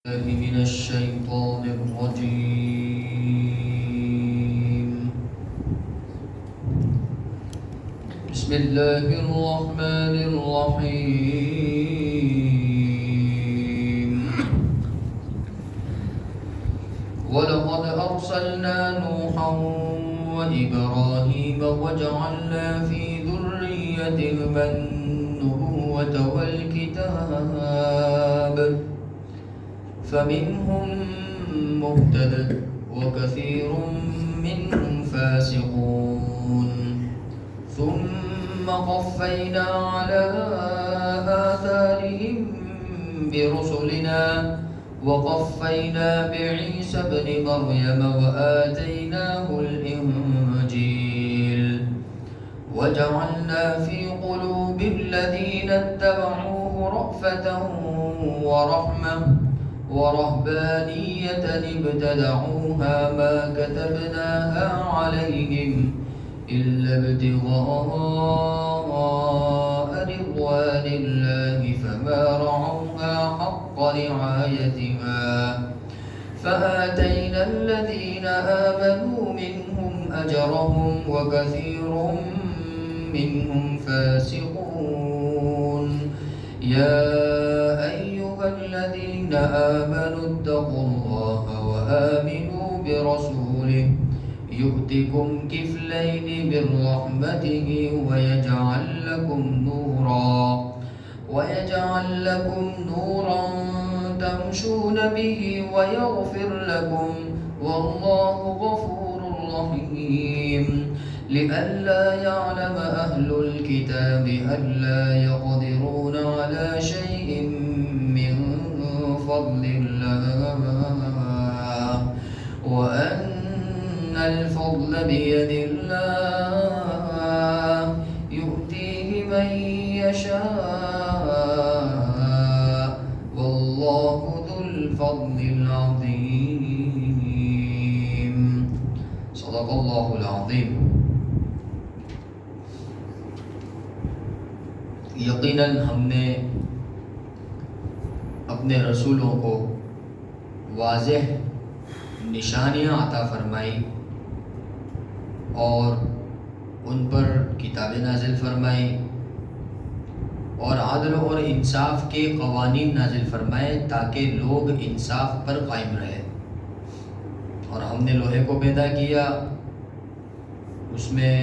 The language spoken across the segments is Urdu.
من الشيطان الرجيم. بسم الله الرحمن الرحيم. ولقد أرسلنا نوحا وإبراهيم وجعلنا في ذريتهما النبوة والكتاب فمنهم مهتد وكثير منهم فاسقون ثم قفينا على آثارهم برسلنا وقفينا بعيسى ابن مريم وآتيناه الإنجيل وجعلنا في قلوب الذين اتبعوه رأفة ورحمة ورهبانية ابتدعوها ما كتبناها عليهم إلا ابتغاء رضوان الله فما رعوها حق رعايتها فآتينا الذين آمنوا منهم أجرهم وكثير منهم فاسقون. يا أيها الذين آمنوا اتقوا الله وآمنوا برسوله يؤتكم كفلين من رحمته ويجعل لكم نورا تمشون به ويغفر لكم والله غفور رحيم. لئلا يعلم أهل الكتاب ألا يقدرون على شيء من فضل الله وأن الفضل بيد الله يؤتيه من يشاء والله ذو الفضل العظيم. صدق الله العظيم. یقیناً ہم نے اپنے رسولوں کو واضح نشانیاں عطا فرمائی اور ان پر کتابیں نازل فرمائی اور عدل اور انصاف کے قوانین نازل فرمائے تاکہ لوگ انصاف پر قائم رہے. اور ہم نے لوہے کو پیدا کیا، اس میں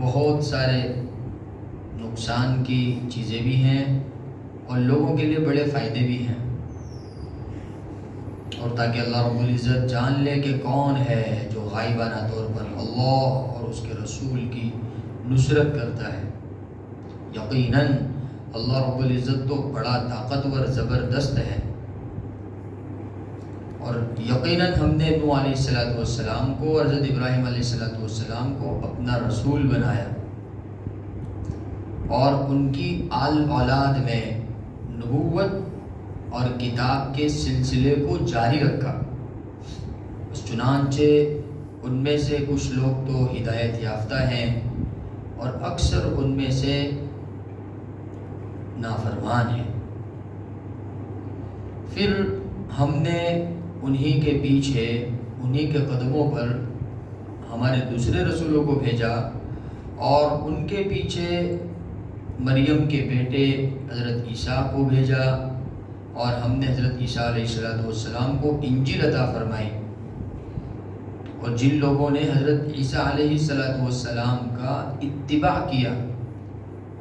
بہت سارے نقصان کی چیزیں بھی ہیں اور لوگوں کے لیے بڑے فائدے بھی ہیں، اور تاکہ اللہ رب العزت جان لے کہ کون ہے جو غائبانہ طور پر اللہ اور اس کے رسول کی نصرت کرتا ہے. یقیناً اللہ رب العزت تو بڑا طاقتور زبردست ہے. اور یقیناً ہم نے نوح علیہ السلام کو اور حضرت ابراہیم علیہ السلام کو اپنا رسول بنایا اور ان کی آل اولاد میں نبوت اور کتاب کے سلسلے کو جاری رکھا. چنانچہ ان میں سے کچھ لوگ تو ہدایت یافتہ ہیں اور اکثر ان میں سے نافرمان ہیں. پھر ہم نے انہی کے پیچھے انہی کے قدموں پر ہمارے دوسرے رسولوں کو بھیجا اور ان کے پیچھے مریم کے بیٹے حضرت عیسیٰ کو بھیجا اور ہم نے حضرت عیسیٰ علیہ السلام کو انجیل عطا فرمائی. اور جن لوگوں نے حضرت عیسیٰ علیہ السلام کا اتباع کیا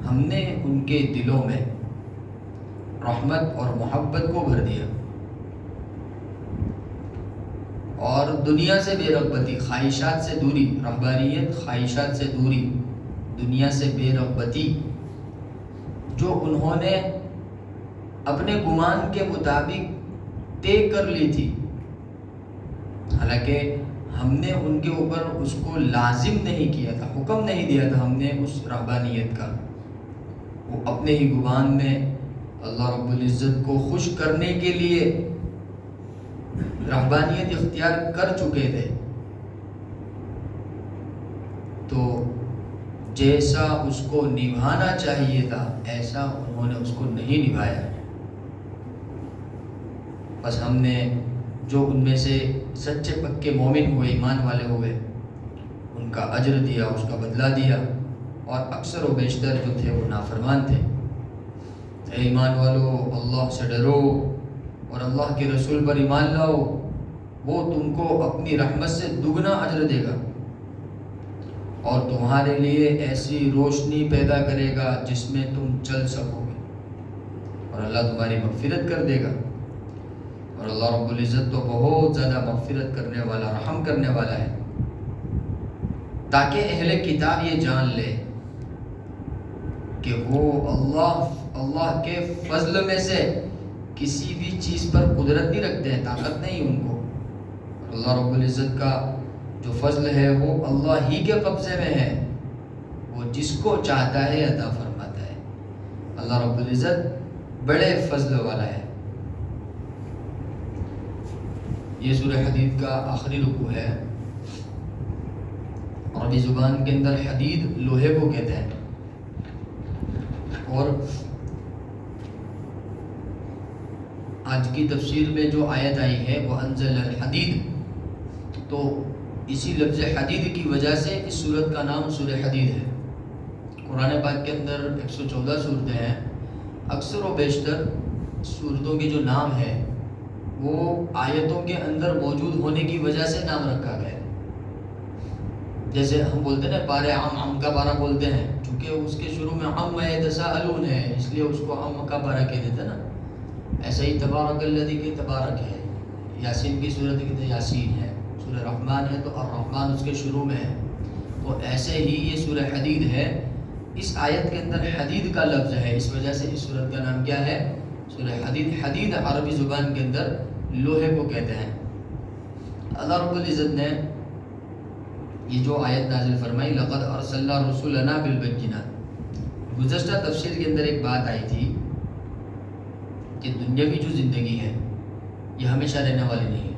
ہم نے ان کے دلوں میں رحمت اور محبت کو بھر دیا اور دنیا سے بے رغبتی، خواہشات سے دوری، رہبانیت خواہشات سے دوری، دنیا سے بے رغبتی جو انہوں نے اپنے گمان کے مطابق طے کر لی تھی، حالانکہ ہم نے ان کے اوپر اس کو لازم نہیں کیا تھا، حکم نہیں دیا تھا ہم نے اس رہبانیت کا. وہ اپنے ہی گمان میں اللہ رب العزت کو خوش کرنے کے لیے رہبانیت اختیار کر چکے تھے. تو جیسا اس کو نبھانا چاہیے تھا ایسا انہوں نے اس کو نہیں نبھایا. بس ہم نے جو ان میں سے سچے پکے مومن ہوئے، ایمان والے ہوئے، ان کا اجر دیا، اس کا بدلہ دیا، اور اکثر و بیشتر جو تھے وہ نافرمان تھے۔ اے ایمان والو، اللہ سے ڈرو اور اللہ کے رسول پر ایمان لاؤ، وہ تم کو اپنی رحمت سے دگنا اجر دے گا اور تمہارے لیے ایسی روشنی پیدا کرے گا جس میں تم چل سکو گے، اور اللہ تمہاری مغفرت کر دے گا۔ اور اللہ رب العزت تو بہت زیادہ مغفرت کرنے والا، رحم کرنے والا ہے، تاکہ اہل کتاب یہ جان لے کہ وہ اللہ کے فضل میں سے کسی بھی چیز پر قدرت نہیں رکھتے ہیں، طاقت نہیں ان کو۔ اللہ رب العزت کا جو فضل ہے وہ اللہ ہی کے قبضے میں ہے، وہ جس کو چاہتا ہے عطا فرماتا ہے۔ اللہ رب العزت بڑے فضل والا ہے۔ یہ سورہ حدید کا آخری رکوع ہے۔ عربی زبان کے اندر حدید لوہے کو کہتے ہیں، اور آج کی تفسیر میں جو آیت آئی ہے وہ انزل الحدید، تو اسی لفظ حدید کی وجہ سے اس سورت کا نام سورہ حدید ہے۔ قرآن پاک کے اندر 114 صورتیں ہیں، اکثر و بیشتر صورتوں کے جو نام ہے وہ آیتوں کے اندر موجود ہونے کی وجہ سے نام رکھا گیا ہے۔ جیسے ہم بولتے ہیں نا پارے عم کا پارہ بولتے ہیں، چونکہ اس کے شروع میں عم یتساءلون ہے، اس لیے اس کو عم کا پارہ کہہ دیتے ہیں نا۔ ایسے ہی تبارک الذی کی تبارک ہے، یاسین کی صورت کی یاسین ہے، سورہ رحمان ہے تو الرحمن اس کے شروع میں ہے، تو ایسے ہی یہ سورہ حدید ہے۔ اس آیت کے اندر حدید کا لفظ ہے، اس وجہ سے اس سورت کا نام کیا ہے؟ سورہ حدید۔ حدید عربی زبان کے اندر لوہے کو کہتے ہیں۔ اللہ رب العزت نے یہ جو آیت نازل فرمائی، لقد ارسلنا رسولنا بالبینات، گزشتہ تفسیر کے اندر ایک بات آئی تھی کہ دنیاوی جو زندگی ہے یہ ہمیشہ رہنے والی نہیں ہے،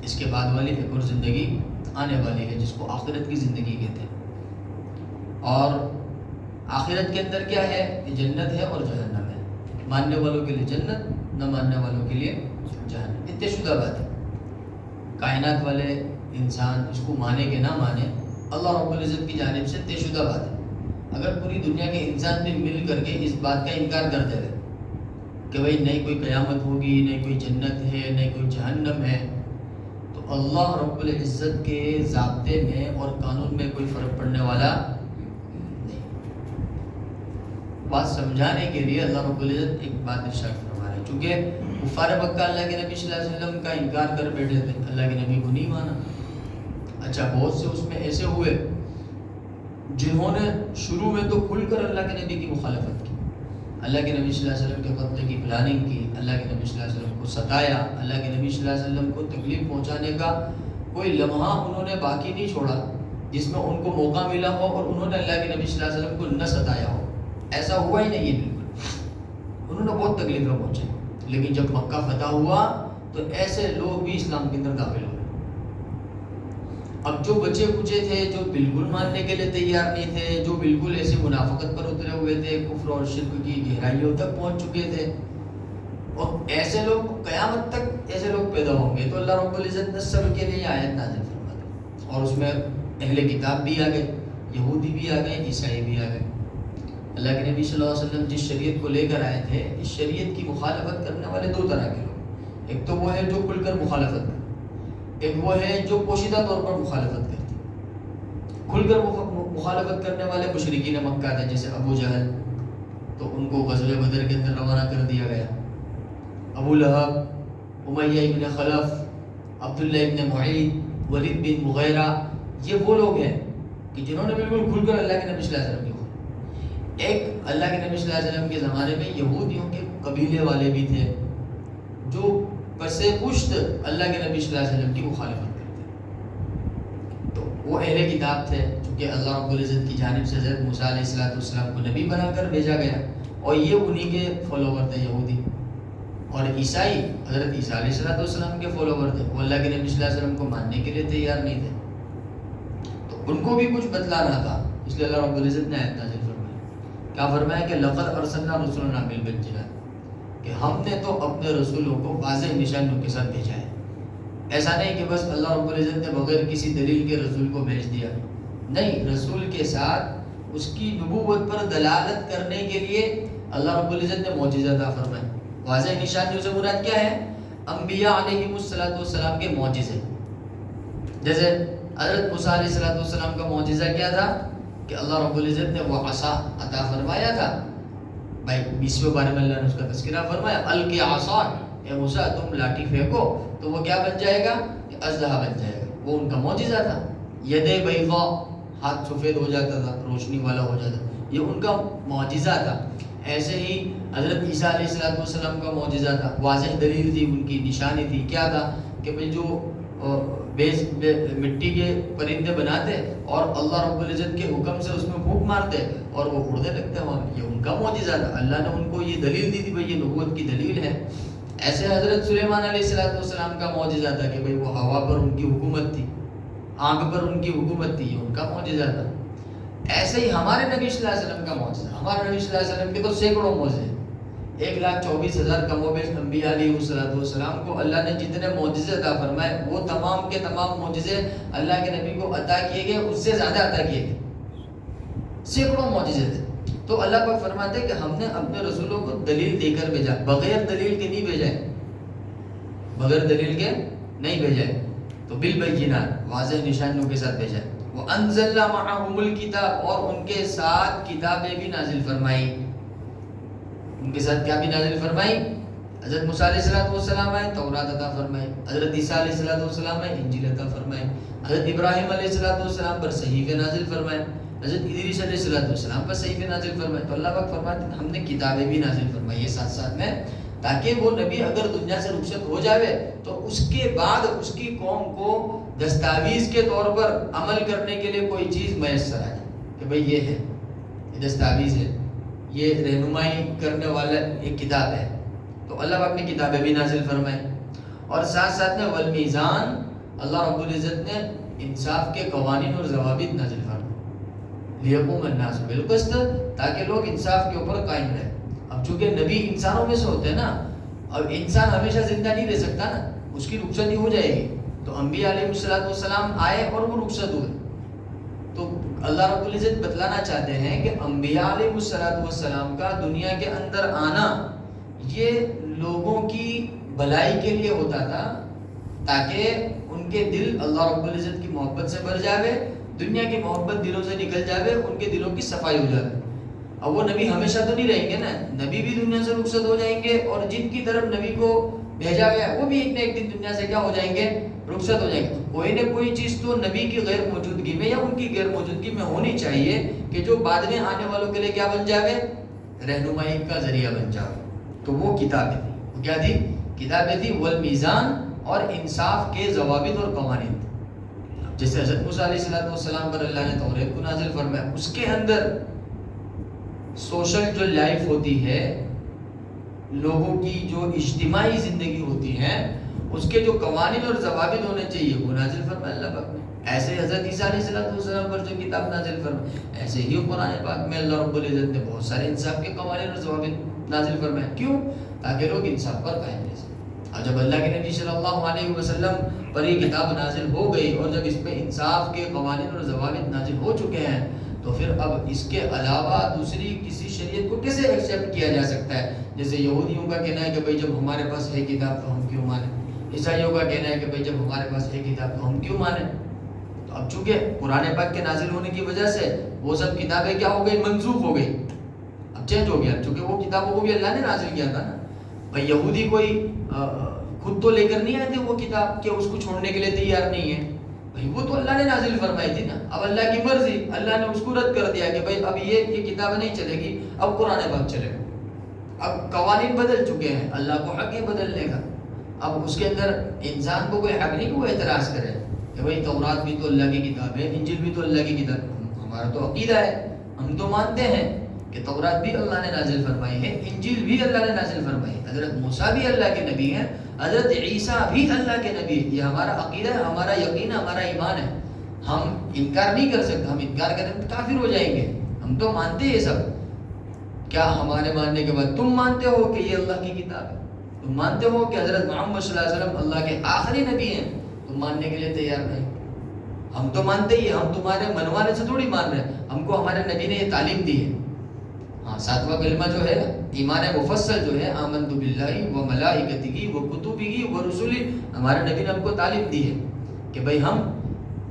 اس کے بعد والی ایک اور زندگی آنے والی ہے جس کو آخرت کی زندگی کہتے ہیں۔ اور آخرت کے اندر کیا ہے؟ یہ جنت ہے اور جہنم ہے، ماننے والوں کے لیے جنت، نہ ماننے والوں کے لیے جہنم۔ یہ طے شدہ بات ہے، کائنات والے انسان اس کو مانے کہ نہ مانے، اللہ رب العزت کی جانب سے طے شدہ بات ہے۔ اگر پوری دنیا کے انسان بھی مل کر کے اس بات کا انکار کرتے رہے کہ بھئی نہیں کوئی قیامت ہوگی، نہیں کوئی جنت ہے، نہیں کوئی جہنم ہے، تو اللہ رب العزت کے ضابطے میں اور قانون میں کوئی فرق پڑنے والا نہیں۔ بات سمجھانے کے لیے اللہ رب العزت ایک بات ارشاد فرما رہے ہیں، چونکہ کفار مکہ اللہ کے نبی صلی اللہ علیہ وسلم کا انکار کر بیٹھے تھے، اللہ کے نبی کو نہیں مانا۔ اچھا، بہت سے اس میں ایسے ہوئے جنہوں نے شروع میں تو کھل کر اللہ کے نبی کی مخالفت کی، اللہ کے نبی صلی اللہ علیہ وسلم کے قتل کی پلاننگ کی، اللہ کے نبی صلی اللہ علیہ وسلم کو ستایا، اللہ کے نبی صلی اللہ علیہ وسلم کو تکلیف پہنچانے کا کوئی لمحہ انہوں نے باقی نہیں چھوڑا جس میں ان کو موقع ملا ہو اور انہوں نے اللہ کے نبی صلی اللہ علیہ وسلم کو نہ ستایا ہو۔ ایسا ہوا ہی نہیں ہے بالکل، انہوں نے بہت تکلیفیں پہنچائی، لیکن جب مکہ فتح ہوا تو ایسے لوگ بھی اسلام کے اندر داخل ہو گئے۔ اب جو بچے کچے تھے، جو بالکل ماننے کے لیے تیار نہیں تھے، جو بالکل ایسی منافقت پر اترے ہوئے تھے، کفر اور شرک کی گہرائیوں تک پہنچ چکے تھے، اور ایسے لوگ قیامت تک ایسے لوگ پیدا ہوں گے، تو اللہ رب العزت نے سب کے لیے آیت نازل فرما دی، اور اس میں اہل کتاب بھی آ گئے، یہودی بھی آ گئے، عیسائی بھی آ گئے۔ اللہ کے نبی صلی اللہ علیہ وسلم جس شریعت کو لے کر آئے تھے، اس شریعت کی مخالفت کرنے والے دو طرح کے لوگ، ایک تو وہ ہے جو کھل کر مخالفت کرتے، ایک وہ ہے جو پوشیدہ طور پر مخالفت کرتے۔ کھل کر مخالفت کرنے والے مشرکین مکہ تھے، جیسے ابو جہل، تو ان کو غزوہ بدر کے اندر روانہ کر دیا گیا۔ ابو لہب، امیہ ابن خلف، عبداللہ ابن معید، ولید بن مغیرہ، یہ وہ لوگ ہیں کہ جنہوں نے بالکل کھل کر اللہ کے نبی صلی اللہ علیہ وسلم کی ایک اللہ کے نبی صلی اللہ علیہ وسلم کے زمانے میں یہودیوں کے قبیلے والے بھی تھے جو پسے پشت اللہ کے نبی صلی اللہ علیہ وسلم کی مخالفت کرتے، تو وہ اہل کتاب تھے، چونکہ اللہ رب العزت کی جانب سے حضرت موسیٰ علیہ السلام کو نبی بنا کر بھیجا گیا، اور یہ انہی کے فالوور تھے یہودی۔ اور عیسائی حضرت عیسیٰ علیہ السلام کے فالوور تھے، وہ اللہ کے نبی صلی اللہ علیہ وسلم کو ماننے کے لیے تیار نہیں تھے، تو ان کو بھی کچھ بتلانا تھا، اس لیے اللہ رب العزت نے آیت نازل فرمائی۔ کیا فرمایا کہ لقد ارسلنا رسولنا بالبینات، کہ ہم نے تو اپنے رسولوں کو واضح نشانیوں کے ساتھ بھیجا ہے. ایسا نہیں کہ بس اللہ رب العزت نے بغیر کسی دلیل کے رسول کو بھیج دیا. نہیں، رسول کے ساتھ اس کی نبوت پر دلالت کرنے کے لیے اللہ رب العزت نے معجزہ عطا فرمائے. واضح نشانیوں سے مراد کیا ہے؟ انبیاء علیہم السلام کے معجزے. جیسے حضرت موسیٰ علیہ السلام کا معجزہ کیا تھا کہ اللہ رب العزت نے وہ عصا عطا فرمایا تھا. بھائی 20ویں بارے میں اللہ نے اس کا تذکرہ فرمایا، القی عصاک، اے موسیٰ تم لاٹھی پھینکو تو وہ کیا بن جائے گا؟ کہ اژدہا بن جائے گا. وہ ان کا معجزہ تھا. ید بیضاء، ہاتھ سفید ہو جاتا تھا، روشنی والا ہو جاتا تھا، یہ ان کا معجزہ تھا. ایسے ہی حضرت عیسیٰ علیہ السلام کا معجزہ تھا. واضح دلیل تھی، ان کی نشانی تھی. کیا تھا؟ کہ بھئی جو مٹی کے پرندے بناتے اور اللہ رب العزت کے حکم سے اس میں پھونک مارتے اور وہ اڑنے لگتے وہاں. یہ ان کا معجزہ تھا. اللہ نے ان کو یہ دلیل دی تھی، بھئی یہ نبوت کی دلیل ہے. ایسے حضرت سلیمان علیہ السلام کا معجزہ تھا کہ بھئی وہ ہوا پر ان کی حکومت تھی، آگ پر ان کی حکومت تھی، یہ ان کا معجزہ تھا. ایسے ہی ہمارے نبی صلی اللہ علیہ وسلم کا معجزہ، ہمارے نبی صلی اللہ علیہ وسلم کے تو سینکڑوں معجزے، 1,24,000 کم و بیش انبیاء علیہ السلام کو اللہ نے جتنے معجزے عطا فرمائے وہ تمام کے تمام معجزے اللہ کے نبی کو عطا کیے گئے، اس سے زیادہ عطا کیے گئے. سینکڑوں معجزے تھے. تو اللہ پاک فرماتے ہیں کہ ہم نے اپنے رسولوں کو دلیل دے کر بھیجا، بغیر دلیل کے نہیں بھیجا ہے، بغیر دلیل کے نہیں بھیجا ہے. تو بالبینات، واضح نشانیوں کے ساتھ بھیجا ہے. وَأَنزَلْنَا مَعَهُمُ الْكِتَابَ، اور ان کے ساتھ کتابیں بھی نازل فرمائی. ان کے ساتھ کیا بھی نازل فرمائی؟ حضرت موسیٰ علیہ السلام آئے، تورات عطا فرمائی. حضرت عیسیٰ علیہ السلام آئے، انجیل عطا فرمائی. حضرت ابراہیم علیہ السلام پر صحیفے نازل فرمائے. حضرت ادریس علیہ السلام پر صحیفے نازل فرمائے. تو اللہ پاک فرماتے ہیں ہم نے کتابیں بھی نازل فرمائی ہے ساتھ ساتھ میں، تاکہ وہ نبی اگر دنیا سے رخصت ہو جاوے تو اس کے بعد اس کی قوم کو دستاویز کے طور پر عمل کرنے کے لیے کوئی چیز میسر آ جائے کہ بھئی یہ ہے، یہ دستاویز ہے، یہ رہنمائی کرنے والا ایک کتاب ہے. تو اللہ پاک نے کتابیں بھی نازل فرمائے. اور ساتھ ساتھ میں والمیزان، اللہ رب العزت نے انصاف کے قوانین اور ضوابط نازل فرمائے. لیقوم الناس بالقسط، تاکہ لوگ انصاف کے اوپر قائم رہے. اب چونکہ نبی انسانوں میں سے ہوتے ہیں نا، اور انسان ہمیشہ زندہ نہیں رہ سکتا نا، اس کی رخصتی ہو جائے گی. تو انبیاء علیہ السلام آئے اور وہ رخصت ہوئے. تو اللہ رب العزت بتلانا چاہتے ہیں کہ انبیاء علیہ السلام کا دنیا کے اندر آنا یہ لوگوں کی بھلائی کے لیے ہوتا تھا، تاکہ ان کے دل اللہ رب العزت کی محبت سے بھر جاوے، دنیا کی محبت دلوں سے نکل جاوے، ان کے دلوں کی صفائی ہو جاوے. اب وہ نبی ہمیشہ تو نہیں رہیں گے نا، نبی بھی دنیا سے رخصت ہو جائیں گے، اور جن کی طرف نبی کو بھیجا گیا وہ بھی ایک نہ ایک دن دنیا سے کیا ہو جائیں گے؟ رخصت ہو جائیں گے. کوئی نہ کوئی چیز تو نبی کی غیر موجودگی میں یا ان کی غیر موجودگی میں ہونی چاہیے کہ جو بعد میں آنے والوں کے لیے کیا بن جاوے؟ رہنمائی کا ذریعہ بن جاوے. تو وہ کتابیں تھی. وہ کیا تھی؟ کتابیں تھی. والمیزان، اور انصاف کے ضوابط اور قوانین. جیسے حضرت موسیٰ علیہ السلام پر اللہ نے توریت کو نازل فرمایا، اس کے اندر سوشل جو لائف ہوتی ہے، لوگوں کی جو اجتماعی زندگی ہوتی ہے، اس کے جو قوانین اور ضوابط ہونے چاہیے وہ نازل فرمایا اللہ پاک نے. ایسے حضرت عیسیٰ علیہ السلام پر جو کتاب نازل فرمائی، ایسے ہی قرآن پاک میں اللہ رب العزت نے بہت سارے انصاف کے قوانین اور ضوابط نازل فرمائے. کیوں؟ تاکہ لوگ انصاف پر قائم رہ سکیں. اور جب اللہ کے نبی صلی اللہ علیہ وسلم پر یہ کتاب نازل ہو گئی، اور جب اس پہ انصاف کے قوانین اور ضوابط نازل ہو چکے ہیں، تو پھر اب اس کے علاوہ دوسری کسی شریعت کو کیسے ایکسیپٹ کیا جا سکتا ہے؟ جیسے یہودیوں کا کہنا ہے کہ بھئی جب ہمارے پاس ہے کتاب تو ہم کیوں مانیں، عیسائیوں کا کہنا ہے کہ بھئی جب ہمارے پاس ہے کتاب تو ہم کیوں مانیں. تو اب چونکہ قرآن پاک کے نازل ہونے کی وجہ سے وہ سب کتابیں کیا ہو گئی؟ منسوخ ہو گئی، اب چینج ہو گیا. چونکہ وہ کتابوں کو بھی اللہ نے نازل کیا تھا نا. بھئی یہودی کوئی خود تو لے کر نہیں آئے تھے وہ کتاب کہ اس کو چھوڑنے کے لیے تیار نہیں ہے، بھئی وہ تو اللہ نے نازل فرمائی تھی نا. اب اللہ کی مرضی، اللہ نے اس کو رد کر دیا کہ بھئی اب یہ کتاب نہیں چلے گی، اب قرآن پاک چلے گا. اب قوانین بدل چکے ہیں، اللہ کو حق ہے بدلنے کا. اب اس کے اندر انسان کو کوئی حق نہیں کہ وہ اعتراض کرے کہ بھئی تورات بھی تو اللہ کی کتاب ہے، انجیل بھی تو اللہ کی کتاب ہے. ہمارا تو عقیدہ ہے، ہم تو مانتے ہیں کہ تورات بھی اللہ نے نازل فرمائی ہے، انجیل بھی اللہ نے نازل فرمائی ہے، حضرت موسیٰ بھی اللہ کے نبی ہیں، حضرت عیسیٰ بھی اللہ کے نبی ہیں. یہ ہمارا عقیدہ ہے، ہمارا یقین ہے، ہمارا ایمان ہے. ہم انکار نہیں کر سکتے. ہم انکار کریں تو کافر ہو جائیں گے. ہم تو مانتے ہیں یہ سب کیا ہمارے ماننے کے بعد تم مانتے ہو کہ یہ اللہ کی کتاب ہے؟ تم مانتے ہو کہ حضرت محمد صلی اللہ علیہ وسلم اللہ کے آخری نبی ہیں؟ تم ماننے کے لیے تیار نہیں. ہم تو مانتے ہی ہیں، ہم تمہارے منوانے سے تھوڑی مان رہے ہیں، ہم کو ہمارے نبی نے یہ تعلیم دی ہے. ہاں، ساتواں کلمہ جو ہے ایمان مفصل جو ہے، آمنت باللہ و ملائکتہ و کتبہ و رسلہ، ہمارے نبی نے ہم کو تعلیم دی ہے کہ بھئی ہم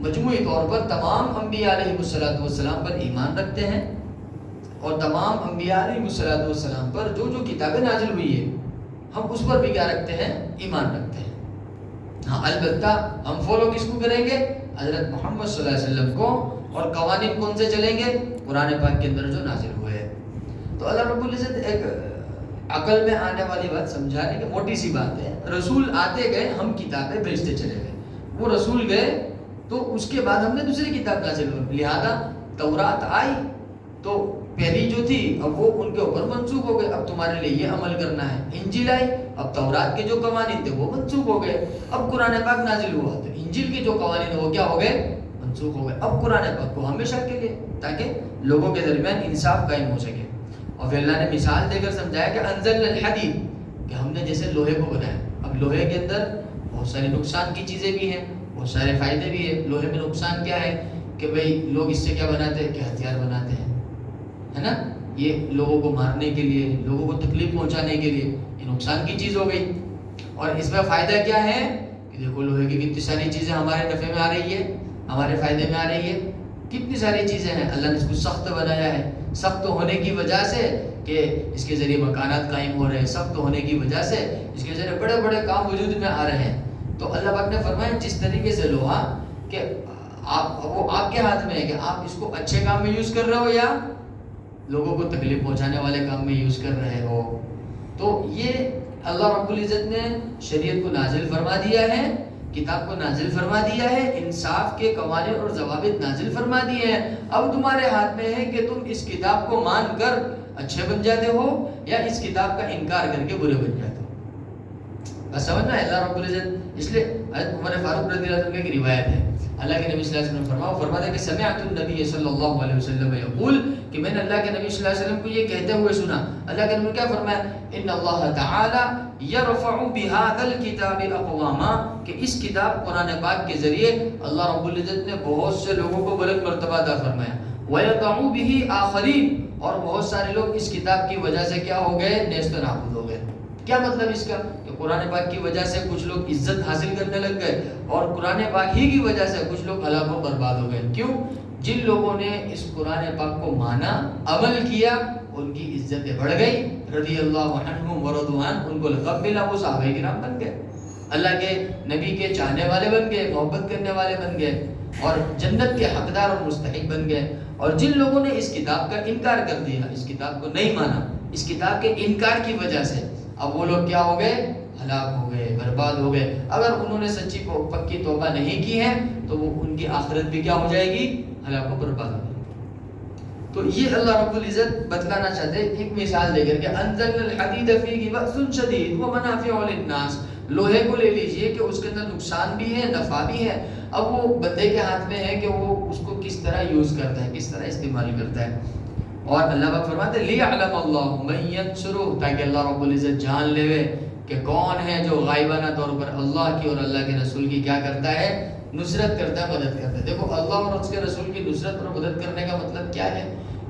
مجموعی طور پر تمام انبیاء علیہ السلام پر ایمان رکھتے ہیں، اور تمام انبیاء علیہ السلام پر جو جو کتابیں نازل ہوئی ہے ہم اس پر بھی کیا رکھتے ہیں؟ ایمان رکھتے ہیں. ہاں، البتہ ہم فالو کس کو کریں گے؟ حضرت محمد صلی اللہ علیہ وسلم کو. اور قوانین کون سے چلیں گے؟ قرآن پاک کے اندر جو نازل ہوئے ہیں. تو اللہ رب العزت ایک عقل میں آنے والی بات سمجھانے کی موٹی سی بات ہے. رسول آتے گئے، ہم کتابیں بھیجتے چلے گئے. وہ رسول گئے تو اس کے بعد ہم نے دوسری کتاب نازل ہوئی. لہذا تورات آئی تو پہلی جو تھی اب وہ ان کے اوپر منسوخ ہو گئے، اب تمہارے لیے یہ عمل کرنا ہے. انجیل آئی، اب تورات کے جو قوانین تھے وہ منسوخ ہو گئے. اب قرآن پاک نازل ہوا تو انجیل کے جو قوانین وہ کیا ہو گئے؟ منسوخ ہو گئے. اب قرآن پاک کو ہمیشہ کے لیے، تاکہ لوگوں کے درمیان انصاف قائم ہو سکے. اور پھر اللہ نے مثال دے کر سمجھایا کہ انزلنا الحدید، کہ ہم نے جیسے لوہے کو بنایا. اب لوہے کے اندر بہت ساری نقصان کی چیزیں بھی ہیں، بہت سارے فائدے بھی ہیں. لوہے میں نقصان کیا ہے کہ بھئی لوگ اس سے کیا بناتے ہیں کہ ہتھیار بناتے ہیں، ہے نا. یہ لوگوں کو مارنے کے لیے، لوگوں کو تکلیف پہنچانے کے لیے یہ نقصان کی چیز ہو گئی. اور اس میں فائدہ کیا ہے کہ دیکھو لوہے کی کتنی ساری چیزیں ہمارے نفع میں آ رہی ہے، ہمارے فائدے میں آ رہی ہے. کتنی ساری چیزیں ہیں. اللہ نے اس کو سخت بنایا ہے، سخت ہونے کی وجہ سے کہ اس کے ذریعے مکانات قائم ہو رہے ہیں، سخت ہونے کی وجہ سے اس کے ذریعے بڑے بڑے کام وجود میں آ رہے ہیں. تو اللہ پاک نے فرمایا جس طریقے سے لوہا کہ وہ آپ کے ہاتھ میں ہے کہ آپ اس کو اچھے کام میں یوز کر رہے ہو یا لوگوں کو تکلیف پہنچانے والے کام میں یوز کر رہے ہو. تو یہ اللہ رب العزت نے شریعت کو نازل فرما دیا ہے، کتاب کو نازل فرما دیا ہے، انصاف کے قوانین اور ضوابط نازل فرما دیے ہیں. اب تمہارے ہاتھ میں ہے کہ تم اس کتاب کو مان کر اچھے بن جاتے ہو یا اس کتاب کا انکار کر کے برے بن جاتے ہو. بس سمجھنا ہے اللہ رب العزت. اس لیے حضرت عمر فاروق رضی اللہ عنہ کی روایت ہے، اللہ کے نبی صلی اللہ علیہ وسلم فرماتے کہ سمعت النبی صلی اللہ علیہ وسلم یقول، کہ میں نے اللہ کے نبی صلی اللہ علیہ وسلم کو یہ کہتے ہوئے سنا. اللہ کے نبی نے کیا فرمایا؟ ان اللہ تعالی یرفع بهذا الكتاب اقواما، کہ اس کتاب قرآن پاک کے ذریعے اللہ رب العزت نے بہت سے لوگوں کو بلند مرتبہ عطا فرمایا. وَيَضَعُ بِهِ آخَرِينَ، اور بہت سارے لوگ اس کتاب کی وجہ سے کیا ہو گئے؟ نیست و نابود ہو گئے. کیا مطلب اس کا؟ کہ قرآن پاک کی وجہ سے کچھ لوگ عزت حاصل کرنے لگ گئے، اور قرآن پاک ہی کی وجہ سے کچھ لوگ ہلاک و برباد ہو گئے. کیوں؟ جن لوگوں نے اس قرآن پاک کو مانا، عمل کیا، ان کی عزتیں بڑھ گئی. رضی اللہ عنہم ورضوا عنہ، ان کو لقب ملا، وہ صحابہ کرام بن گئے، اللہ کے نبی کے چاہنے والے بن گئے، محبت کرنے والے بن گئے، اور جنت کے حقدار اور مستحق بن گئے. اور جن لوگوں نے اس کتاب کا انکار کر دیا، اس کتاب کو نہیں مانا، اس کتاب کے انکار کی وجہ سے اب وہ لوگ کیا ہو گئے؟ ہلاک ہو گئے، برباد ہو گئے. اگر انہوں نے سچی پکی توبہ نہیں کی ہے تو وہ ان کی آخرت بھی کیا ہو جائے گی؟ ہلاک و برباد ہو جائے گی. تو یہ اللہ رب العزت بتلانا چاہتے ہیں ایک مثال دے کر کہ انزلنا الحدید فیہ بأس شدید ومنافع للناس. لوہے کو لے لیجئے کہ اس کے اندر نقصان بھی ہے، نفع بھی ہے. اب وہ بندے کے ہاتھ میں ہے کہ وہ اس کو کس طرح یوز کرتا ہے، کس طرح استعمال کرتا ہے. اور اللہ پاک فرماتے ہیں لیعلم اللہ من ینصرہ، تاکہ اللہ رب العزت جان لے کہ کون ہے جو غائبانہ طور پر اللہ کی اور اللہ کے رسول کی کیا کرتا ہے؟ نصرت کرتا ہے، مدد کرتا ہے. دیکھو اللہ اور اس کے رسول کی نصرت اور مدد کرنے کا مطلب کیا ہے؟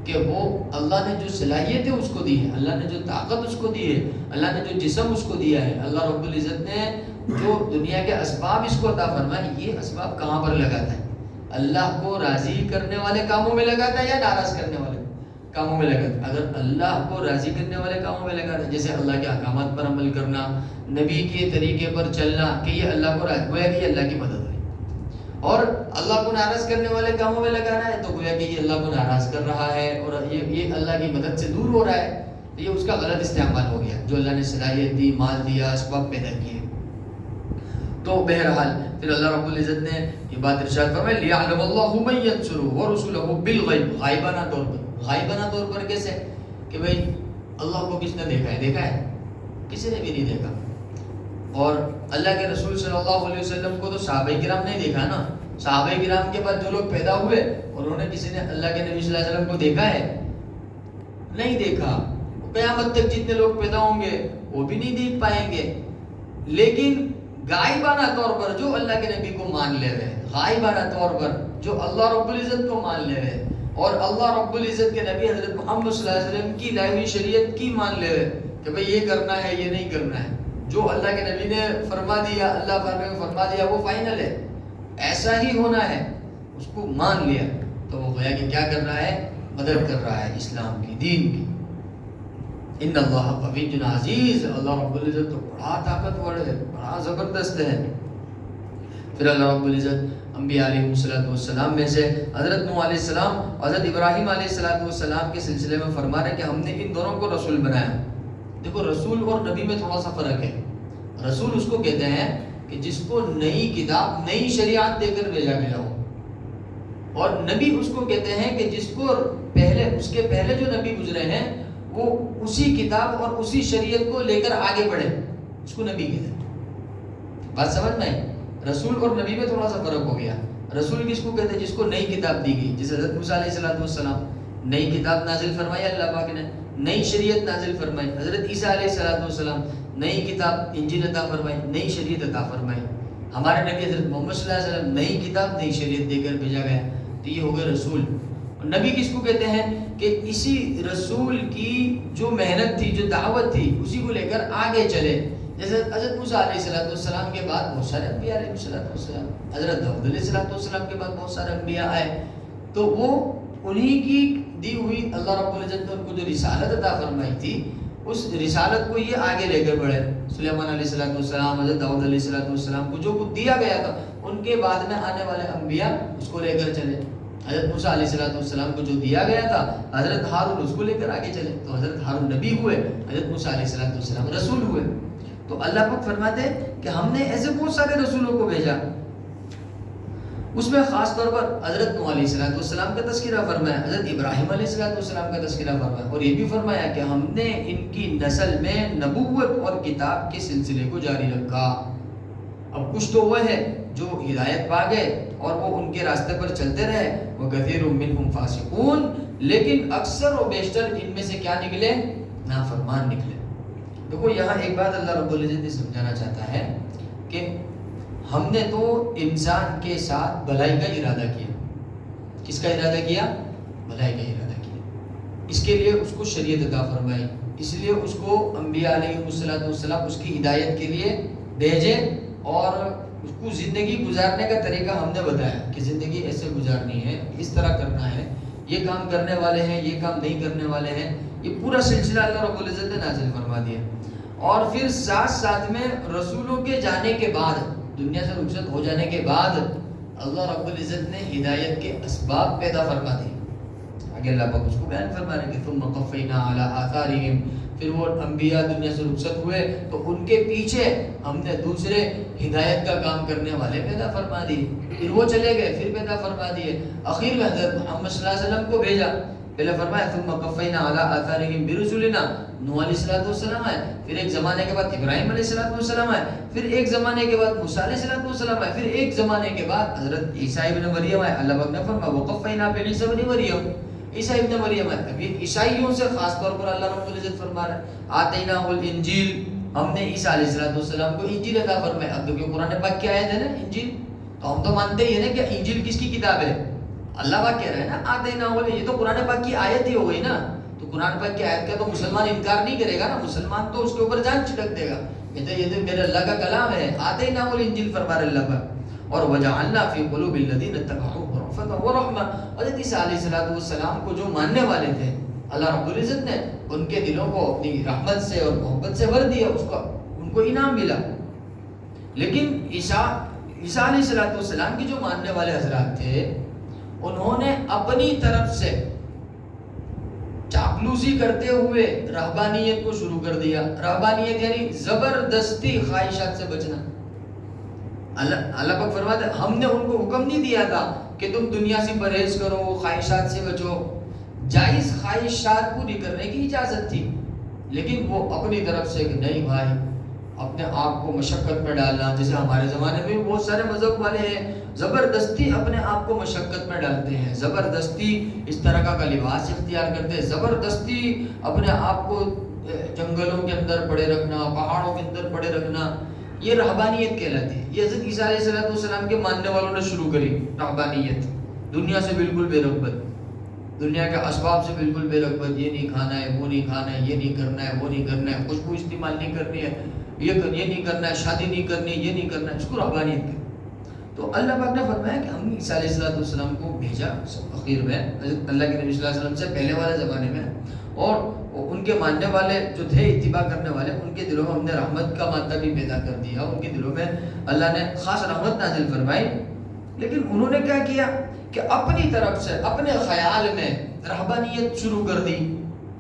کہ وہ اللہ نے جو صلاحیت ہے اس کو دی ہے، اللہ نے جو طاقت اس کو دی ہے، اللہ نے جو جسم اس کو دیا ہے، اللہ رب العزت نے جو دنیا کے اسباب اس کو عطا فرمائے، یہ اسباب کہاں پر لگاتا ہے؟ اللہ کو راضی کرنے والے کاموں میں لگاتا ہے یا ناراض کرنے والے کاموں میں لگاتا ہے؟ اگر اللہ کو راضی کرنے والے کاموں میں لگاتا ہے، جیسے اللہ کے احکامات پر عمل کرنا، نبی کے طریقے پر چلنا، کہ یہ اللہ کو راضی، گویا کہ یہ اللہ کی مدد ہے. اور اللہ کو ناراض کرنے والے کاموں میں لگانا ہے تو گویا کہ یہ اللہ کو ناراض کر رہا ہے اور یہ اللہ کی مدد سے دور ہو رہا ہے. یہ اس کا غلط استعمال ہو گیا. جو اللہ نے صلاحیت دی، مال دیا، اسباب پیدا کیے. تو بہرحال پھر اللہ رب العزت نے یہ بات ارشاد فرمائی لیعلم اللہ من ینصرہ ورسلہ بالغیب، غائبانہ طور پر. غائبانہ طور پر کیسے؟ کہ بھئی اللہ کو کس نے دیکھا ہے؟ دیکھا ہے؟ کسی نے بھی نہیں دیکھا. اور اللہ کے رسول صلی اللہ علیہ وسلم کو تو صحابہ کرام نے دیکھا نا. صحابہ کرام کے بعد جو لوگ پیدا ہوئے انہوں نے کسی نے اللہ کے نبی صلی اللہ علیہ وسلم کو دیکھا ہے؟ نہیں دیکھا. قیامت تک جتنے لوگ پیدا ہوں گے وہ بھی نہیں دیکھ پائیں گے. لیکن غائبانہ طور پر جو اللہ کے نبی کو مان لے رہے, غائبانہ طور پر جو اللہ رب العزت کو مان لے رہے اور اللہ رب العزت کے نبی حضرت محمد صلی اللہ علیہ وسلم کی لائی ہوئی شریعت کی مان لے رہے کہ بھئی یہ کرنا ہے یہ نہیں کرنا ہے, جو اللہ کے نبی نے فرما دیا, اللہ پاک نے فرما دیا وہ فائنل ہے, ایسا ہی ہونا ہے, اس کو مان لیا, تو وہ گویا کہ کیا کر رہا ہے, مدد کر رہا ہے اسلام کی, دین کی. ان اللہ قوی عزیز, اللہ رب العزت تو بڑا طاقتور ہے, بڑا زبردست ہے. پھر اللہ رب العزت انبیاء علیہ السلام میں سے حضرت نوح علیہ السلام اور حضرت ابراہیم علیہ السلام کے سلسلے میں فرما رہے کہ ہم نے ان دونوں کو رسول بنایا. دیکھو رسول اور نبی میں تھوڑا سا فرق ہے. رسول اس کو کہتے ہیں کہ جس کو نئی کتاب نئی شریعت دے کر بھیجا گیا ہو, اور نبی اس کو کہتے ہیں کہ جس کو پہلے اس کے پہلے جو نبی گزرے ہیں وہ اسی کتاب اور اسی شریعت کو لے کر آگے بڑھے, اس کو نبی کہتے ہیں. بات سمجھ میں آئی؟ رسول اور نبی میں تھوڑا سا فرق ہو گیا. رسول کس کو کہتے ہیں؟ جس کو نئی کتاب دی گئی, جیسے حضرت موسیٰ علیہ السلام نئی کتاب نازل فرمائی اللہ پاک نے, نئی شریعت نازل فرمائی. حضرت عیسیٰ علیہ السلام نئی کتاب انجیل عطا فرمائی, نئی شریعت عطا فرمائی. ہمارے نبی حضرت محمد صلی اللہ علیہ وسلم نئی کتاب نئی شریعت دے کر بھیجا گیا, تو یہ ہو گئے رسول. اور نبی کس کو کہتے ہیں کہ اسی رسول کی جو محنت تھی, جو دعوت تھی, اسی کو لے کر آگے چلے. جیسے حضرت موسیٰ علیہ السلام کے بعد بہت سارے انبیاء علیہ السلام, حضرت داؤد علیہ السلام کے بعد بہت سارے انبیاء آئے, تو وہ انہی کی دی ہوئی اللہ رب العزت نے ان کو جو رسالت عطا فرمائی تھی, اس رسالت کو یہ آگے لے کر بڑھے. سلیمان علیہ السلام, حضرت داؤد علیہ السلام کو جو کچھ دیا گیا تھا, ان کے بعد میں آنے والے انبیاء اس کو لے کر چلے. حضرت موسیٰ علیہ السلام کو جو دیا گیا تھا, حضرت ہارون اس کو لے کر آگے چلے, تو حضرت ہارون نبی ہوئے, حضرت موسیٰ علیہ السلام رسول ہوئے. تو اللہ پاک فرماتے کہ ہم نے ایسے بہت سارے رسولوں کو بھیجا. اس میں خاص طور پر حضرت نوح علیہ السلام کا تذکرہ فرمایا, حضرت ابراہیم علیہ السلام کا تذکرہ فرمایا, اور یہ بھی فرمایا کہ ہم نے ان کی نسل میں نبوت اور کتاب کے سلسلے کو جاری رکھا. اب کچھ تو وہ ہے جو ہدایت پا گئے اور وہ ان کے راستے پر چلتے رہے, وَكَثِيرٌ مِّنْهُمْ فَاسِقُونَ, لیکن اکثر و بیشتر ان میں سے کیا نکلے, نافرمان نکلے. دیکھو یہاں ایک بات اللہ رب العزت سمجھانا چاہتا ہے کہ ہم نے تو انسان کے ساتھ بھلائی کا ارادہ کیا. کس کا ارادہ کیا؟ بھلائی کا ارادہ کیا. اس کے لیے اس کو شریعت عطا فرمائی, اس لیے اس کو انبیاء علیہ السلام اس کی ہدایت کے لیے بھیجے, اور اس کو زندگی گزارنے کا طریقہ ہم نے بتایا کہ زندگی ایسے گزارنی ہے, اس طرح کرنا ہے, یہ کام کرنے والے ہیں, یہ کام نہیں کرنے والے ہیں. یہ پورا سلسلہ اللہ رب العزت نے نازل فرما دیا. اور پھر ساتھ میں رسولوں کے جانے کے بعد, دنیا سے رخصت ہو جانے کے بعد, اللہ رب العزت نے ہدایت کے اسباب پیدا فرما دی. آگے اللہ پاک اس کو بیان فرما رہے کہ ثم قفینا علی آثارہم, پھر وہ انبیاء دنیا سے رخصت ہوئے تو ان کے پیچھے ہم نے دوسرے ہدایت کا کام کرنے والے پیدا فرما دیے. پھر وہ چلے گئے, پھر پیدا فرما دیے. اخیر میں حضرت محمد صلی اللہ علیہ وسلم کو بھیجا. پہلے فرمایا ثم قفینا علی آثارہم برسلنا, نوح علیہ السلام آئے, پھر ایک زمانے کے بعد ابراہیم علیہ السلام آئے, پھر ایک زمانے کے بعد موسیٰ علیہ السلام آئے, پھر ایک زمانے کے بعد حضرت عیسیٰ ابن مریم آئے. اللہ پاک نے فرمایا وقفینا بعیسیٰ ابن مریم, عیسیٰ ابن مریم آئے. ابھی عیسائیوں سے خاص طور پر اللہ رب العزت فرما رہا ہے آتیناہ الانجیل, ہم نے عیسیٰ علیہ السلام کو انجیل عطا فرمایا. اب دیکھو قرآن پاک کی آیت ہے نا انجیل, تو ہم تو مانتے ہی ہیں نا کہ انجیل کس کی کتاب ہے, اللہ پاک کہہ رہا ہے نا آتیناہ, یہ تو قرآن پاک کی آیت ہی ہو گئی نا. تو قرآن پاک کی آیت کا تو مسلمان انکار نہیں کرے گا نا, مسلمان تو اس کے اوپر جان چھڑک دے گا, یہ تو میرے اللہ کا کلام ہے. آتیناہ الانجیل فرما رہا اللہ پاک, اور وجعلنا فی قلوب الذین اتبعوہ رأفۃ ورحمہ. حضرت عیسیٰ علیہ السلام کو جو ماننے والے تھے, اللہ رب العزت نے ان کے دلوں کو اپنی رحمت سے اور محبت سے بھر دیا, اس کو ان کو انعام ملا. لیکن عیسیٰ علیہ السلام کی جو ماننے والے حضرات تھے, انہوں نے اپنی طرف سے چاپلوسی کرتے ہوئے رہبانیت کو شروع کر دیا. رہبانیت یعنی زبردستی خواہشات سے بچنا. اللہ پاک فرماتے ہیں ہم نے ان کو حکم نہیں دیا تھا کہ تم دنیا سے پرہیز کرو, خواہشات سے بچو. جائز خواہشات پوری کرنے کی اجازت تھی, لیکن وہ اپنی طرف سے کہ نہیں بھائی اپنے آپ کو مشقت میں ڈالنا. جیسے ہمارے زمانے میں بھی بہت سارے مذہب والے ہیں زبردستی اپنے آپ کو مشقت میں ڈالتے ہیں, زبردستی اس طرح کا لباس اختیار کرتے ہیں, زبردستی اپنے آپ کو جنگلوں کے اندر پڑے رکھنا, پہاڑوں کے اندر پڑے رکھنا. یہ رہبانیت کہلاتی ہے. یہ حضرت عیسیٰ علیہ السلام کے ماننے والوں نے شروع کری رہبانیت. دنیا سے بالکل بے رغبت, دنیا کے اسباب سے بالکل بے رغبت. یہ نہیں کھانا ہے, وہ نہیں کھانا ہے, یہ نہیں کرنا ہے, وہ نہیں کرنا ہے, خوشبو استعمال نہیں کرنی ہے, یہ نہیں کرنا ہے, شادی نہیں کرنی ہے, یہ نہیں کرنا ہے. اس کو رہبانیت کہتے. تو اللہ پاک نے فرمایا کہ ہم نے عیسیٰ علیہ السلام کو بھیجا اخیر میں اللہ کے نبی صلی اللہ علیہ وسلم سے پہلے والے زمانے میں, اور ان کے ماننے والے جو تھے, اتباع کرنے والے, ان کے دلوں میں ہم نے رحمت کا مادہ بھی پیدا کر دیا. ان کے دلوں میں اللہ نے خاص رحمت نازل فرمائی. لیکن انہوں نے کیا کیا کہ اپنی طرف سے اپنے خیال میں رہبانیت شروع کر دی.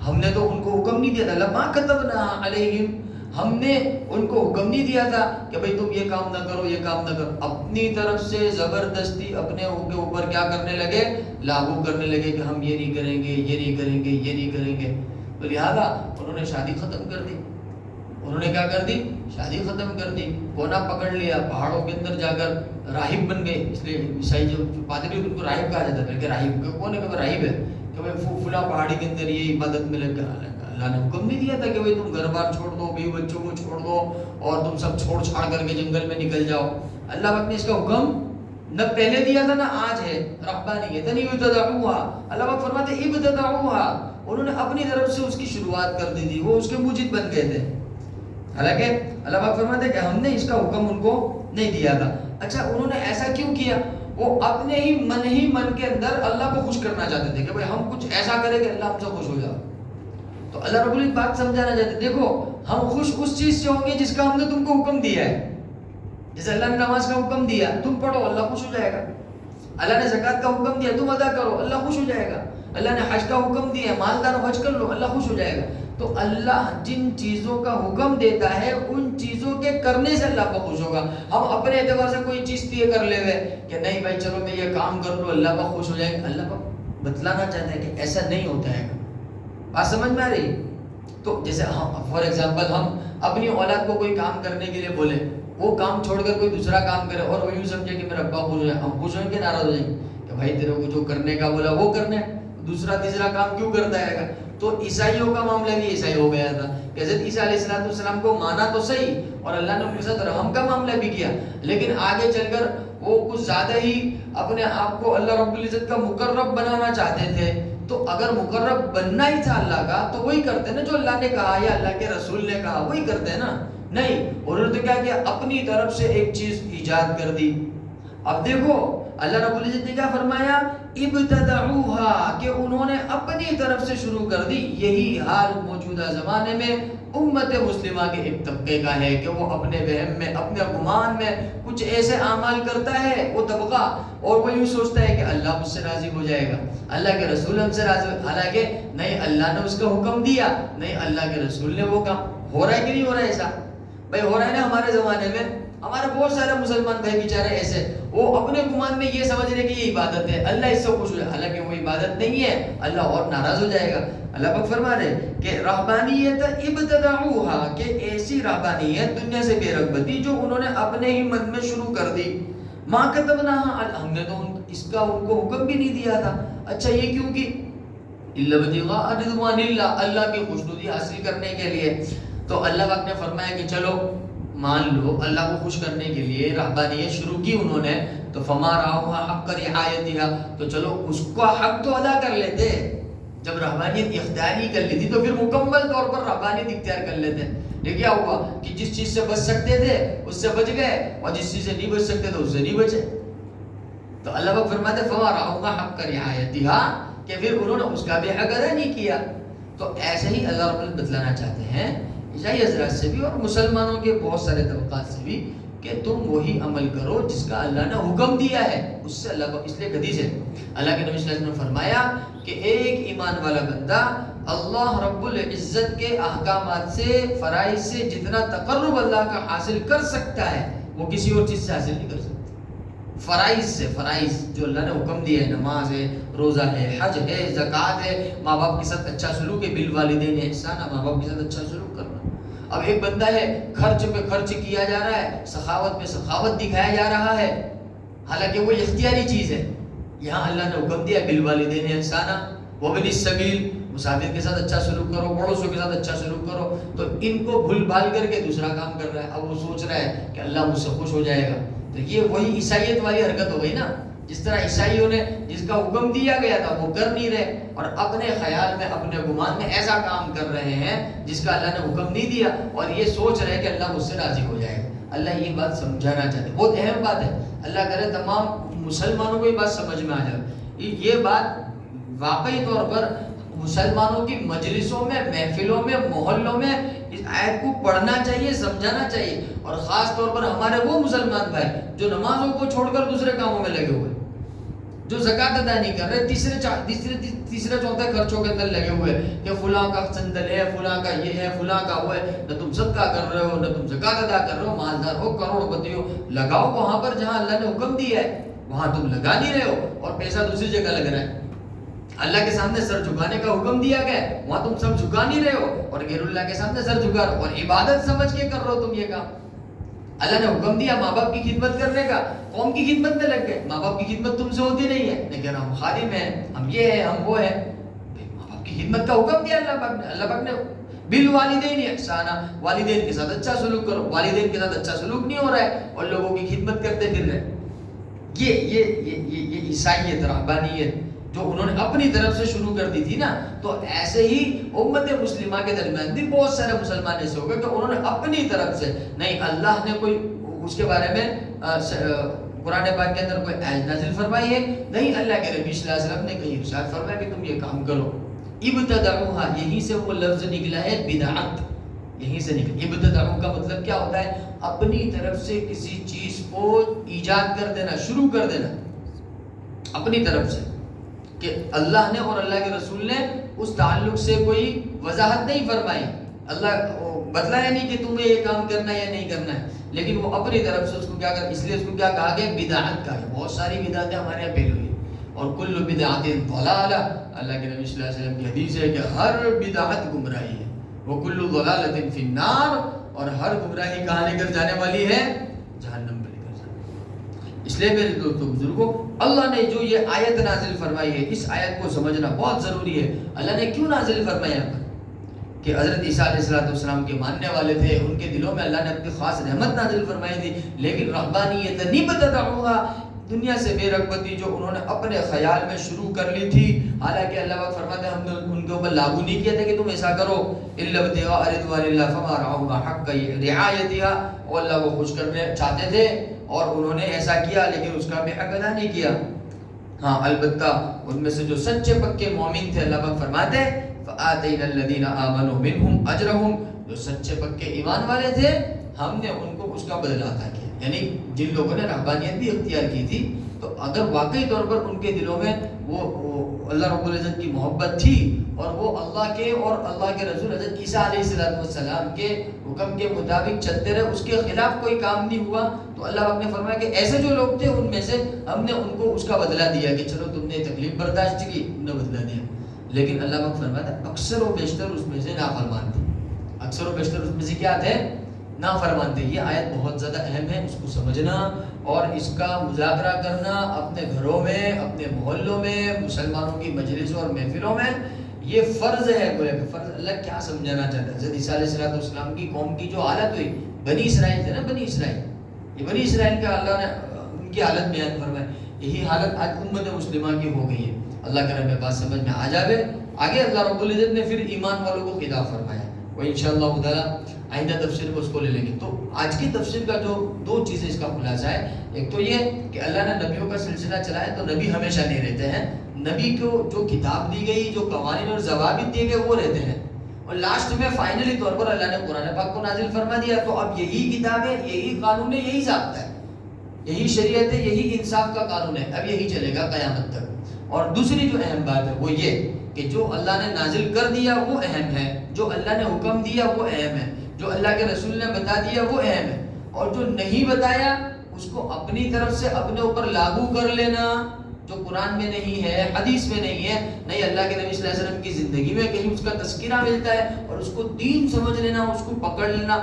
ہم نے تو ان کو حکم نہیں دیا تھا, لما كتبنا علیہم, ہم نے ان کو حکم نہیں دیا تھا کہ بھئی تم یہ کام نہ کرو, یہ کام نہ کرو. اپنی طرف سے زبردستی اپنے کے اوپر کیا کرنے لگے, لاگو کرنے لگے کہ ہم یہ نہیں کریں گے, یہ نہیں کریں گے, یہ نہیں کریں گے. تو لہذا انہوں نے شادی ختم کر دی. انہوں نے کیا کر دی, شادی ختم کر دی. کونا پکڑ لیا, پہاڑوں کے اندر جا کر راہب بن گئے. اس لیے عیسائی جو پادری ان کو راہب کہا جاتا ہے. کہ راہب کون ہے, کہ راہب ہے, کہ بھئی فلاں پہاڑی کے اندر یہ عبادت میں لگ گیا. اللہ نے حکم نہیں دیا تھا کہ بھئی تم گھر بار چھوڑ دو, بیوی بچوں کو چھوڑ دو اور تم سب چھوڑ چھاڑ کر کے جنگل میں نکل جاؤ. اللہ پاک نے اس کا حکم نہ پہلے دیا تھا نہ آج ہے. رہبانیت نہیں ابتدعوها, اللہ پاک فرماتے ابتدعوها, انہوں نے اپنی طرف سے اس کی شروعات کر دی تھی, وہ اس کے موجد بن گئے تھے. حالانکہ اللہ پاک فرماتے کہ ہم نے اس کا حکم ان کو نہیں دیا تھا. اچھا انہوں نے ایسا کیوں کیا؟ وہ اپنے ہی من کے اندر اللہ کو خوش کرنا چاہتے تھے کہ بھئی ہم کچھ ایسا کریں کہ اللہ ہم سے خوش ہو جائے. تو اللہ رب العزت بات سمجھانا چاہتے, دیکھو ہم خوش اس چیز سے ہوں گے جس کا ہم نے تم کو حکم دیا ہے. جیسے اللہ نے نماز کا حکم دیا, تم پڑھو, اللہ خوش ہو جائے گا. اللہ نے زکوٰۃ کا حکم دیا, تم ادا کرو, اللہ خوش ہو جائے گا. اللہ نے حج کا حکم دیا, مالدار حج کر لو, اللہ خوش ہو جائے گا. تو اللہ جن چیزوں کا حکم دیتا ہے ان چیزوں کے کرنے سے اللہ کو خوش ہوگا. ہم اپنے اعتبار سے کوئی چیز طے کر لے ہوئے کہ نہیں بھائی چلو میں یہ کام کر لوں, اللہ کا خوش ہو جائے گا. اللہ کو بتلانا چاہتا ہے کہ ایسا نہیں ہوتا ہے. بات سمجھ میں آ رہی؟ تو جیسے فار ایگزامپل ہم اپنی اولاد کو کوئی کام کرنے کے لیے بولے, وہ کام چھوڑ کر کوئی دوسرا کام کرے اور وہ یوں سمجھے کہ میرا ابا خوش ہو جائے, ہم خوش ہوئیں گے ناراض ہو جائیں گے کہ بھائی تیرے کو جو کرنے کا بولا وہ کرنا ہے, دوسرا تیسرا کام کیوں کرتا ہے گا. تو عیسائیوں کا معاملہ بھی ایسا ہی ہو گیا تھا کہ حضرت عیسیٰ علیہ السلام کو مانا تو صحیح اور اللہ نے ان کے ساتھ رحم کا معاملہ بھی کیا, لیکن آگے چل کر وہ کچھ زیادہ ہی اپنے آپ کو اللہ رب العزت کا مقرب بنانا چاہتے تھے. تو اگر مقرب بننا ہی تھا اللہ کا تو وہی کرتے نا جو اللہ نے کہا یا اللہ کے رسول نے کہا, وہی کرتے ہیں نا. نہیں, انہوں نے تو کیا کیا, اپنی طرف سے ایک چیز ایجاد کر دی. اب دیکھو اللہ رب العزت نے کیا فرمایا, ابتدعوها, کہ انہوں نے اپنی طرف سے شروع کر دی. یہی حال موجودہ زمانے میں امت مسلمہ کے ایک طبقے کا ہے کہ وہ اپنے وہم میں, اپنے گمان میں کچھ ایسے اعمال کرتا ہے وہ طبقہ, اور وہ یوں سوچتا ہے کہ اللہ مجھ سے راضی ہو جائے گا, اللہ کے رسول ہم سے راضی. حالانکہ نہیں, اللہ نے اس کا حکم دیا, نہیں اللہ کے رسول نے وہ کام. ہو رہا ہے کہ نہیں ہو رہا ہے ایسا؟ بھائی ہو رہا ہے نا. ہمارے زمانے میں ہمارے بہت سارے مسلمان بھائی بیچارے ایسے, وہ اپنے گمان میں یہ سمجھ رہے کہ یہ عبادت ہے, اللہ اس سے خوش ہو جائے, حالانکہ وہ عبادت نہیں ہے, اللہ اور ناراض ہو جائے گا. اللہ پاک فرما رہے کہ رہبانیت ابتدعوها, کہ ایسی رہبانیت دنیا سے بے رغبتی جو انہوں نے اپنے ہی من میں شروع کر دی. ما كتبناها, ہم نے تو اس کا ان کو حکم بھی نہیں دیا تھا. اچھا یہ کیوں کی؟ الا ابتغاء رضوان اللہ, اللہ کی خوشنودی حاصل کرنے کے لیے. تو اللہ پاک نے فرمایا کہ چلو مان لو اللہ کو خوش کرنے کے لیے رہبانیت شروع کی انہوں نے, تو فما رعوها حق رعایتها, تو چلو اس کا حق تو ادا کر لیتے. جب رہبانیت اختیاری کر لی تھی تو پھر مکمل طور پر رہبانیت اختیار کر لیتے. لیکن کیا ہوا کہ جس چیز سے بچ سکتے تھے اس سے بچ گئے, اور جس چیز سے نہیں بچ سکتے تو اس سے نہیں بچے. تو اللہ پاک فرماتے فما رعوها حق رعایتها, کہ پھر انہوں نے اس کا بھی حق ادا نہیں کیا. تو ایسے ہی اللہ رب العزت بتلانا چاہتے ہیں عیسائی حضرات سے بھی اور مسلمانوں کے بہت سارے طبقات سے بھی کہ تم وہی عمل کرو جس کا اللہ نے حکم دیا ہے. اس سے اللہ, اس لیے حدیث ہے اللہ کے نبی صلی اللہ علیہ وسلم نے فرمایا کہ ایک ایمان والا بندہ اللہ رب العزت کے احکامات سے, فرائض سے جتنا تقرب اللہ کا حاصل کر سکتا ہے وہ کسی اور چیز سے حاصل نہیں کر سکتا. فرائض سے, فرائض جو اللہ نے حکم دیا ہے, نماز ہے, روزہ ہے, حج ہے, زکوٰۃ ہے, ماں باپ کے ساتھ اچھا سلوک ہے, بالوالدین احسان, ماں باپ کے ساتھ اچھا سلوک کرنا, اب ایک بندہ ہے خرچ پہ خرچ کیا جا رہا ہے، سخاوت پہ سخاوت دکھایا جا رہا ہے، حالانکہ وہ اختیاری چیز ہے. یہاں اللہ نے حکم دیا بالوالدین احسانا وابن السبیل، مسافر کے ساتھ اچھا سلوک کرو، پڑوسیوں کے ساتھ اچھا سلوک کرو. تو ان کو بھول بھال کر کے دوسرا کام کر رہا ہے. اب وہ سوچ رہا ہے کہ اللہ مجھ سے خوش ہو جائے گا. تو یہ وہی عیسائیت والی حرکت ہو گئی نا. جس طرح عیسائیوں نے جس کا حکم دیا گیا تھا وہ کر نہیں رہے، اور اپنے خیال میں اپنے گمان میں ایسا کام کر رہے ہیں جس کا اللہ نے حکم نہیں دیا، اور یہ سوچ رہے کہ اللہ مجھ سے راضی ہو جائے گا. اللہ یہ بات سمجھانا چاہتے ہیں، بہت اہم بات ہے. اللہ کرے تمام مسلمانوں کو یہ بات سمجھ میں آ جائے. یہ بات واقعی طور پر مسلمانوں کی مجلسوں میں، محفلوں میں، محلوں میں اس آیت کو پڑھنا چاہیے، سمجھانا چاہیے. اور خاص طور پر ہمارے وہ مسلمان بھائی جو نمازوں کو چھوڑ کر دوسرے کاموں میں لگے ہوئے، جو زکوٰۃ ادا نہیں کر رہے، تیسرے چوتھے خرچوں کے اندر لگے ہوئے کہ فلاں کا سندل ہے، فلاں کا یہ ہے، فلاں کا وہ ہے. نہ تم صدقہ کر رہے ہو، نہ تم زکوٰۃ ادا کر رہے ہو. مالدار ہو، کروڑ پتی ہو، لگاؤ وہاں پر جہاں اللہ نے حکم دیا ہے، وہاں تم لگا نہیں رہے ہو اور پیسہ دوسری جگہ لگ رہا ہے. اللہ کے سامنے سر جھکانے کا حکم دیا گیا ہے، وہاں تم سب جھکا نہیں رہے ہو اور غیر اللہ کے سامنے سر جھکا رہے ہو، اور عبادت سمجھ کے کر رہے ہو تم یہ کام. اللہ نے حکم دیا ماں باپ کی خدمت کرنے کا، قوم کی خدمت میں لگ گئے. ماں باپ کی خدمت تم سے ہوتی نہیں ہے، لیکن ہم خادم ہیں، ہم یہ ہے، ہم وہ ہے. ماں باپ کی خدمت کا حکم دیا اللہ پاک نے. اللہ پاک نے بالوالدین احسانا، والدین کے ساتھ اچھا سلوک کرو. والدین کے ساتھ اچھا سلوک نہیں ہو رہا ہے اور لوگوں کی خدمت کرتے پھر رہے. یہ عیسائیت، رہبانیت جو انہوں نے اپنی طرف سے شروع کر دی تھی نا. تو ایسے ہی امت مسلمہ کے درمیان بھی بہت سارے مسلمان ایسے ہو گئے کہ انہوں نے اپنی طرف سے نہیں، اللہ نے کوئی اس کے بارے میں قرآن پاک کے اندر کوئی آیت نازل فرمائی ہے نہیں، اللہ کے نبی صلی اللہ علیہ وسلم نے کہیں ارشاد فرمایا کہ تم یہ کام کرو. ابتدعوها، یہیں سے وہ لفظ نکلا ہے بدعت، یہیں سے نکلا. ابتدعو کا مطلب کیا ہوتا ہے؟ اپنی طرف سے کسی چیز کو ایجاد کر دینا، شروع کر دینا اپنی طرف سے، کہ اللہ نے اور اللہ کے رسول نے اس تعلق سے کوئی وضاحت نہیں فرمائی. اللہ بتلایا نہیں کہ تمہیں یہ کام کرنا ہے یا نہیں کرنا ہے، لیکن وہ اپنی طرف سے اس کو کیا کر، اس لیے اس کو کیا کہا گیا؟ بدعت کہا گیا. بہت ساری بدعتیں ہمارے یہاں پھیلی ہوئی ہیں، اور کل بدعت ضلالہ، اللہ کے نبی صلی اللہ علیہ وسلم کی حدیث ہے کہ ہر بدعت گمراہی ہے. وہ کل ضلالۃ فی النار، اور ہر گمراہی کہاں لے کر جانے والی ہے؟ جہنم میں لے کر جانے والی. اس لیے میرے دوستوں بزرگوں، اللہ نے جو یہ آیت نازل فرمائی ہے، اس آیت کو سمجھنا بہت ضروری ہے. اللہ نے کیوں نازل فرمایا کہ حضرت عیسیٰ علیہ السلام کے ماننے والے تھے، ان کے دلوں میں اللہ نے اپنی خاص رحمت نازل فرمائی تھی. لیکن رہبانیت نہیں ابتدعوها، دنیا سے بے رغبتی جو انہوں نے اپنے خیال میں شروع کر لی تھی، حالانکہ اللہ پاک فرماتے ہیں ہم نے ان کے اوپر لاگو نہیں کیا تھا کہ تم ایسا کرو. الا ابتغاء رضوان اللہ فما رعوها حق رعایتها، اور اللہ کو خوش کرنے چاہتے تھے اور انہوں نے ایسا کیا، لیکن اس کا بھی حق ادا نہیں کیا. ہاں البتہ ان میں سے جو سچے پکے مومن تھے، اللہ پاک فرماتے ہیں فآتینا الذین آمنوا منہم اجرہم، جو سچے پکے ایمان والے تھے ہم نے ان کو اس کا بدلہ عطا کیا. یعنی جن لوگوں نے رہبانیت بھی اختیار کی تھی، تو اگر واقعی طور پر ان کے دلوں میں وہ اللہ رب العزت کی محبت تھی اور وہ اللہ کے اور اللہ کے رسول حضرت عیسیٰ علیہ السلام کے حکم کے مطابق چلتے رہے، اس کے خلاف کوئی کام نہیں ہوا، تو اللہ پاک نے فرمایا کہ ایسے جو لوگ تھے ان میں سے ہم نے ان کو اس کا بدلہ دیا کہ چلو تم نے تکلیف برداشت کی، تم نے بدلہ دیا. لیکن اللہ پاک فرماتا ہے اکثر و بیشتر اس میں سے نافرمان تھے. اکثر و بیشتر اس میں سے کیا تھے؟ نافرمان تھے. یہ آیت بہت زیادہ اہم ہے، اس کو سمجھنا اور اس کا مذاکرہ کرنا اپنے گھروں میں، اپنے محلوں میں، مسلمانوں کی مجلسوں اور محفلوں میں، یہ فرض ہے. گویا کہ فرض. اللہ کیا سمجھانا چاہتا ہے؟ حضرت عیسیٰ علیہ السلام کی قوم کی جو حالت ہوئی، بنی اسرائیل تھے نا، بنی اسرائیل، یہ بنی اسرائیل کا اللہ نے ان کی حالت بیان فرمائی. یہی حالت آج امت مسلمہ کی ہو گئی ہے. اللہ کا رب بات سمجھ میں آ جاوے. آگے اللہ رب العزت نے پھر ایمان والوں کو خطاب فرمایا، وہ انشاءاللہ تعالی آئندہ تفسیر میں اس کو لے لیں گے. تو آج کی تفسیر کا جو دو چیزیں اس کا خلاصہ ہے، ایک تو یہ کہ اللہ نے نبیوں کا سلسلہ چلایا، تو نبی ہمیشہ نہیں رہتے ہیں. نبی کو جو کتاب دی گئی، جو قوانین اور ضوابط دیے گئے وہ رہتے ہیں، اور لاسٹ میں فائنلی طور پر اللہ نے قرآن پاک کو نازل فرما دیا. تو اب یہی کتاب ہے، یہی قانون ہے، یہی ضابطہ ہے، یہی شریعت ہے، یہی انصاف کا قانون ہے. اب یہی چلے گا قیامت تک. اور دوسری جو اہم بات ہے وہ یہ کہ جو اللہ نے نازل کر دیا وہ اہم ہے، جو اللہ نے حکم دیا وہ اہم ہے، جو اللہ کے رسول نے بتا دیا وہ اہم ہے، اور جو نہیں بتایا اس کو اپنی طرف سے اپنے اوپر لاگو کر لینا، جو قرآن میں نہیں ہے، حدیث میں نہیں ہے، نہیں اللہ کے نبی صلی اللہ علیہ وسلم کی زندگی میں کہیں اس کا تذکرہ ملتا ہے، اور اس کو دین سمجھ لینا، اس کو پکڑ لینا۔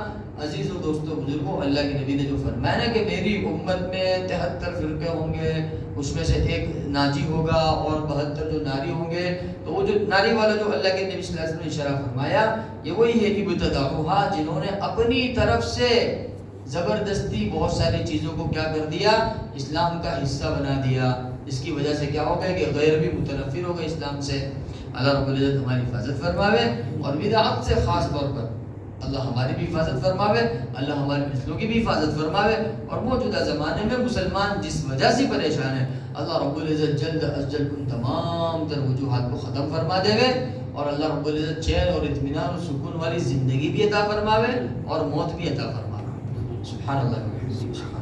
عزیز و دوستو بزرگوں، اللہ کے نبی نے جو فرمایا نا کہ میری امت میں 73 فرقے ہوں گے، اس میں سے ایک ناجی ہوگا اور 72 جو ناری ہوں گے، تو وہ جو ناری والا جو اللہ کے نبی صلی اللہ علیہ وسلم نے اشارہ فرمایا، یہ وہی ہے ابتدعوہا، جنہوں نے اپنی طرف سے زبردستی بہت ساری چیزوں کو کیا کر دیا، اسلام کا حصہ بنا دیا۔ اس کی وجہ سے کیا ہو گیا کہ غیر بھی متنفر ہو گئے اسلام سے۔ اللہ رب العزت ہماری حفاظت فرماوے، اور بدعت سے خاص طور پر اللہ ہماری بھی حفاظت فرماوے، اللہ ہمارے مثلوں کی بھی حفاظت فرماوے۔ اور موجودہ زمانے میں مسلمان جس وجہ سے پریشان ہے، اللہ رب العزت جلد از جلد ان تمام تر وجوہات کو ختم فرما دے گے، اور اللہ رب العزت چین اور اطمینان اور سکون والی زندگی بھی عطا فرماوے اور موت بھی عطا فرماوے۔ سبحان اللہ۔